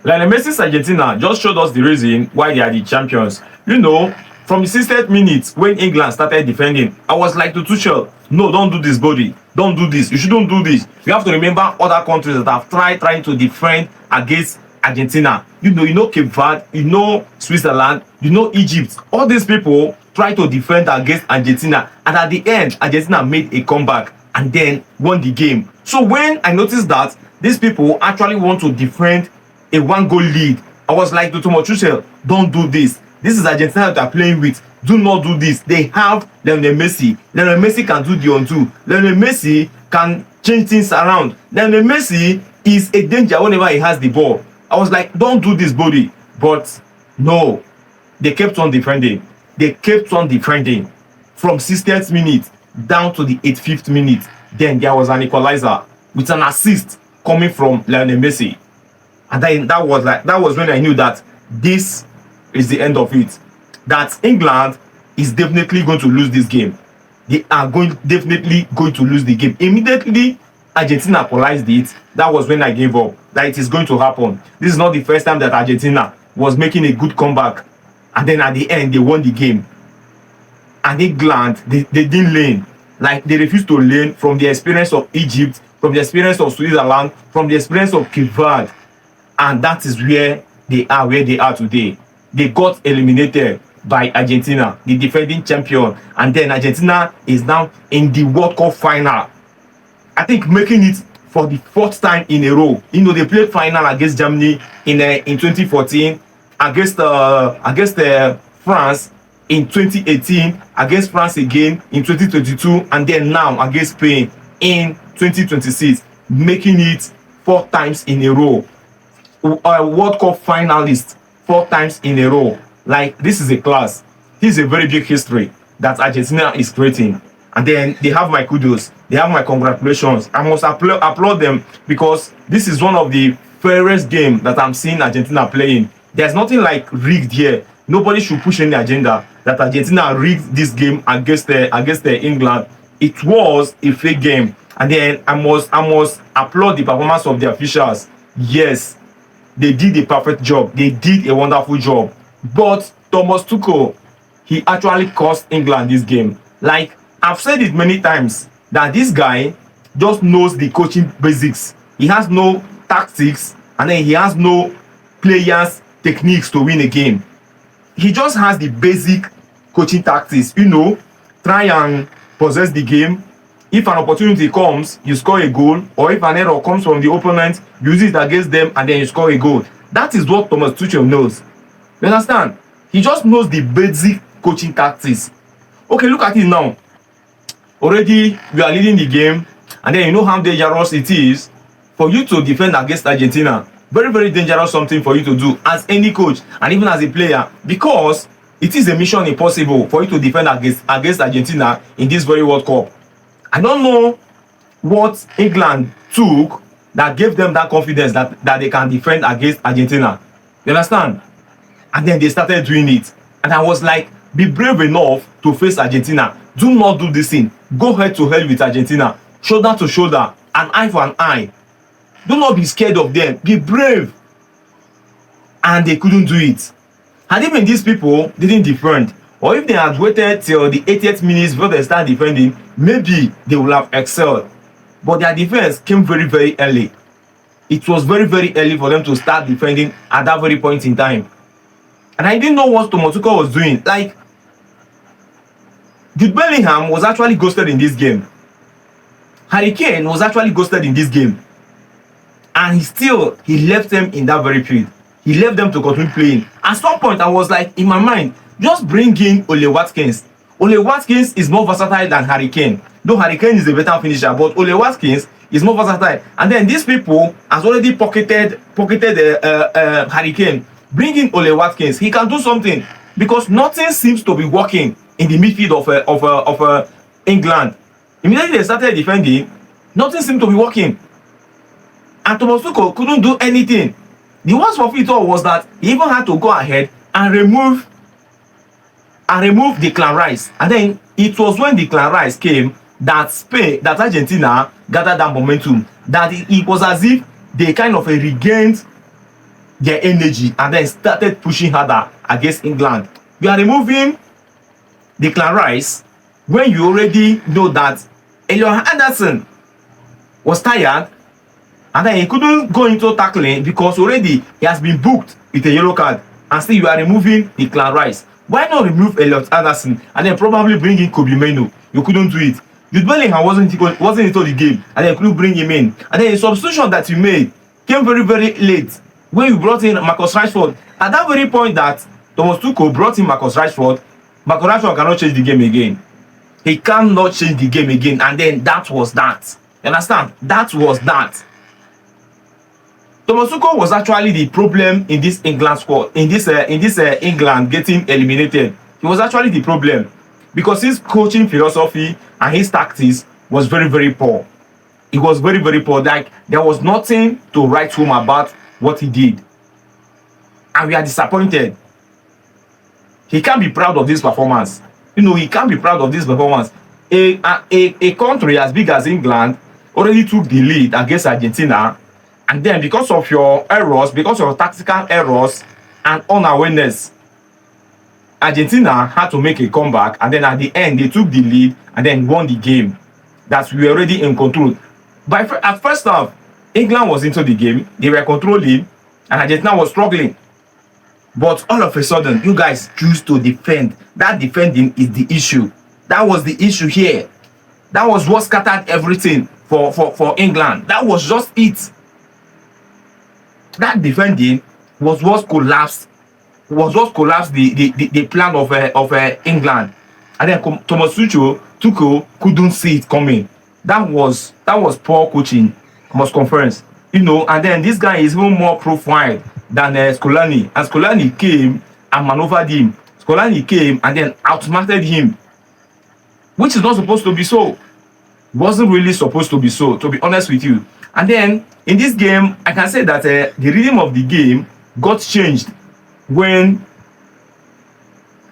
Lionel Messi's Argentina just showed us the reason why they are the champions. From the 60th minute when England started defending, I was like to Tuchel, no, don't do this, buddy. Don't do this. You shouldn't do this. You have to remember other countries that have trying to defend against Argentina. Cape Verde, Switzerland, Egypt. All these people try to defend against Argentina, and at the end, Argentina made a comeback and then won the game. So when I noticed that these people actually want to defend a one-goal lead, I was like to Thomas Tuchel, don't do this. This is Argentina that are playing with. Do not do this. They have Lionel Messi. Lionel Messi can do the undo. Lionel Messi can change things around. Lionel Messi is a danger whenever he has the ball. I was like, don't do this, buddy. But no, they kept on defending. They kept on defending from 60th minute down to the 85th minute. Then there was an equalizer with an assist coming from Lionel Messi. And then that was when I knew that this is the end of it. That England is definitely going to lose this game. They are definitely going to lose the game. Immediately Argentina equalized it, that was when I gave up. That it is going to happen. This is not the first time that Argentina was making a good comeback, and then at the end they won the game. And England, they didn't learn. Like, they refused to learn from the experience of Egypt, from the experience of Switzerland, from the experience of Cape Verde. And that is where they are today. They got eliminated by Argentina, the defending champion. And then Argentina is now in the World Cup final. I think making it for the fourth time in a row. They played final against Germany in 2014, against France in 2018, against France again in 2022, and then now against Spain in 2026, making it 4 times in a row. World Cup finalist 4 times in a row. Like, this is a class. This is a very big history that Argentina is creating. And then they have my kudos. They have my congratulations. I must applaud them, because this is one of the fairest games that I'm seeing Argentina playing. There's nothing like rigged here. Nobody should push any agenda that Argentina rigged this game against England. It was a fake game. And then I must applaud the performance of the officials. Yes, they did a perfect job. They did a wonderful job. But Thomas Tuchel, he actually cost England this game. Like, I've said it many times that this guy just knows the coaching basics. He has no tactics, and then he has no players' techniques to win a game. He just has the basic coaching tactics. Try and possess the game. If an opportunity comes, you score a goal. Or if an error comes from the opponent, use it against them and then you score a goal. That is what Thomas Tuchel knows. You understand? He just knows the basic coaching tactics. Okay, look at it now. Already, we are leading the game. And then you know how dangerous it is for you to defend against Argentina. Very, very dangerous something for you to do as any coach and even as a player. Because it is a mission impossible for you to defend against Argentina in this very World Cup. I don't know what England took that gave them that confidence that they can defend against Argentina. You understand? And then they started doing it. And I was like, be brave enough to face Argentina. Do not do this thing. Go head to head with Argentina. Shoulder to shoulder. An eye for an eye. Do not be scared of them. Be brave. And they couldn't do it. And even these people didn't defend, or if they had waited till the 80th minute before they start defending, maybe they would have excelled. But their defense came very, very early. It was very, very early for them to start defending at that very point in time. And I didn't know what Thomas Tuchel was doing. Like, Jude Bellingham was actually ghosted in this game. Harry Kane was actually ghosted in this game. And he left them in that very field. He left them to continue playing. At some point, I was like, in my mind, just bring in Ole Watkins. Ole Watkins is more versatile than Harry Kane. Though Harry Kane is a better finisher, but Ole Watkins is more versatile. And then these people has already pocketed Harry Kane. Bring in Ole Watkins. He can do something, because nothing seems to be working in the midfield of England. Immediately they started defending, nothing seemed to be working. And Thomas Tuchel couldn't do anything. The worst of it all was that he even had to go ahead and remove Declan Rice. And then it was when Declan Rice came that Argentina gathered that momentum. That it was as if they kind of regained their energy and then started pushing harder against England. You are removing Declan Rice when you already know that Elliot Anderson was tired and then he couldn't go into tackling because already he has been booked with a yellow card, and still you are removing Declan Rice. Why not remove Elliot Anderson and then probably bring in Kobe Mainoo? You couldn't do it. Jude Bellingham wasn't into the game and then you couldn't bring him in. And then the substitution that you made came very, very late when you brought in Marcus Rashford. At that very point that Thomas Tuchel brought in Marcus Rashford cannot change the game again. He cannot change the game again, and then that was that. You understand? That was that. Thomas Tuchel was actually the problem in this England squad, in this England getting eliminated. He was actually the problem because his coaching philosophy and his tactics was very, very poor. It was very, very poor. Like there was nothing to write home about what he did, and we are disappointed. He can't be proud of this performance. You know, he can't be proud of this performance. A country as big as England already took the lead against Argentina, and then because of your errors, because of your tactical errors and unawareness, Argentina had to make a comeback, and then at the end they took the lead and then won the game. That we were already in control. But at first half, England was into the game, they were controlling, and Argentina was struggling. But all of a sudden, you guys choose to defend. That defending is the issue. That was the issue here. That was what scattered everything for England. That was just it. That defending was what collapsed. The plan of England. And then Thomas Tuchel couldn't see it coming. That was poor coaching. Must conference. You know, and then this guy is even more profiled than Scolani. And Scolani came and maneuvered him. Scolani came and then outsmarted him, which is not supposed to be so. Wasn't really supposed to be so, to be honest with you. And then in this game, I can say that the rhythm of the game got changed when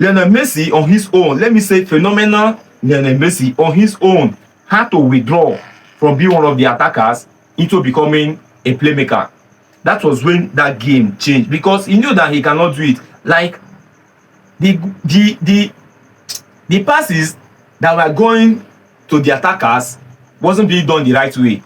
Lionel Messi on his own, let me say phenomenal Lionel Messi on his own, had to withdraw from being one of the attackers into becoming a playmaker. That was when that game changed, because he knew that he cannot do it. Like the passes that were going to the attackers wasn't being done the right way.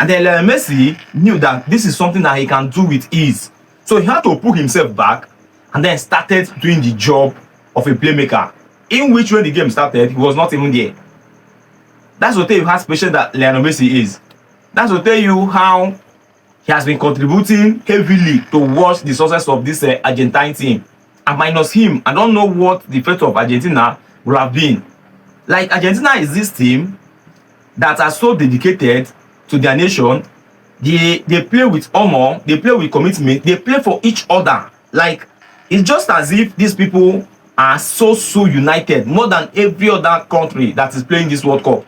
And then Messi knew that this is something that he can do with ease. So he had to pull himself back and then started doing the job of a playmaker, in which when the game started, he was not even there. That's to tell you how special that Lionel Messi is. That's to tell you how he has been contributing heavily towards the success of this Argentine team. And minus him, I don't know what the fate of Argentina would have been. Like, Argentina is this team that are so dedicated to their nation. They play with honor, they play with commitment, they play for each other. Like, it's just as if these people are so united, more than every other country that is playing this World Cup.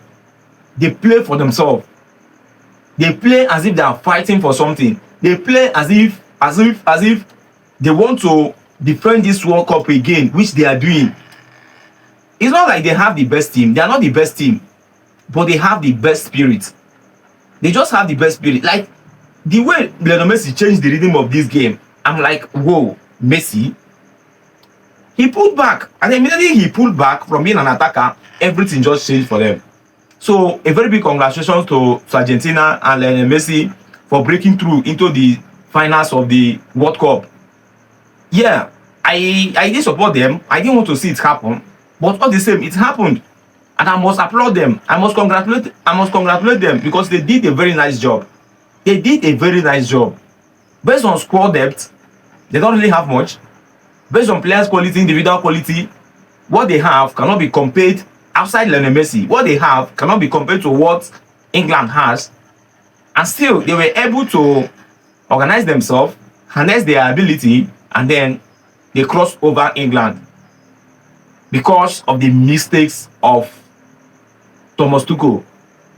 They play for themselves. They play as if they are fighting for something. They play as if they want to defend this World Cup again, which they are doing. It's not like they have the best team. They are not the best team, but they have the best spirit. They just have the best spirit. Like, the way Lionel Messi changed the rhythm of this game, I'm like, whoa, Messi. He pulled back, and immediately he pulled back from being an attacker, everything just changed for them. So a very big congratulations to Argentina and Lionel Messi for breaking through into the finals of the World Cup. Yeah, I did support them. I didn't want to see it happen, but all the same, it happened, and I must applaud them. I must congratulate them, because they did a very nice job. They did a very nice job. Based on squad depth, they don't really have much. Based on players' quality, individual quality, what they have cannot be compared. Outside Lionel Messi, what they have cannot be compared to what England has, and still they were able to organize themselves, harness their ability, and then they crossed over England because of the mistakes of Thomas Tuchel.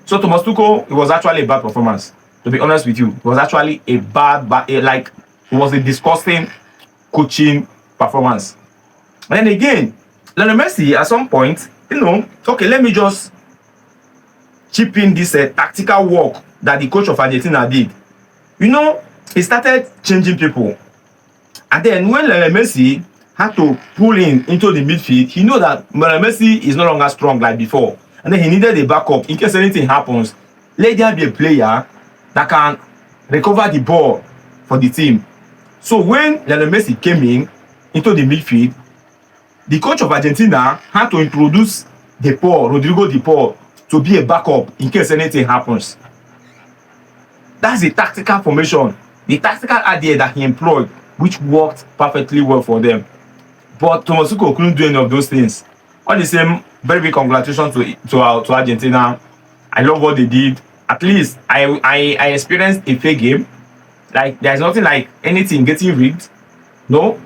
So Thomas Tuchel, it was actually a bad performance. To be honest with you, it was actually a it was a disgusting coaching performance. And then again, Lionel Messi at some point, you know, okay, let me just chip in this tactical work that the coach of Argentina did. You know, he started changing people. And then when Lionel Messi had to pull in into the midfield, he knew that Lionel Messi is no longer strong like before. And then he needed a backup in case anything happens. Let there be a player that can recover the ball for the team. So when Lionel Messi came in into the midfield, the coach of Argentina had to introduce Rodrigo De Paul, to be a backup in case anything happens. That's the tactical formation, the tactical idea that he employed, which worked perfectly well for them. But Thomas Tuchel couldn't do any of those things. All the same, very big congratulations to Argentina. I love what they did. At least I experienced a fair game. Like there's nothing like anything getting rigged. No,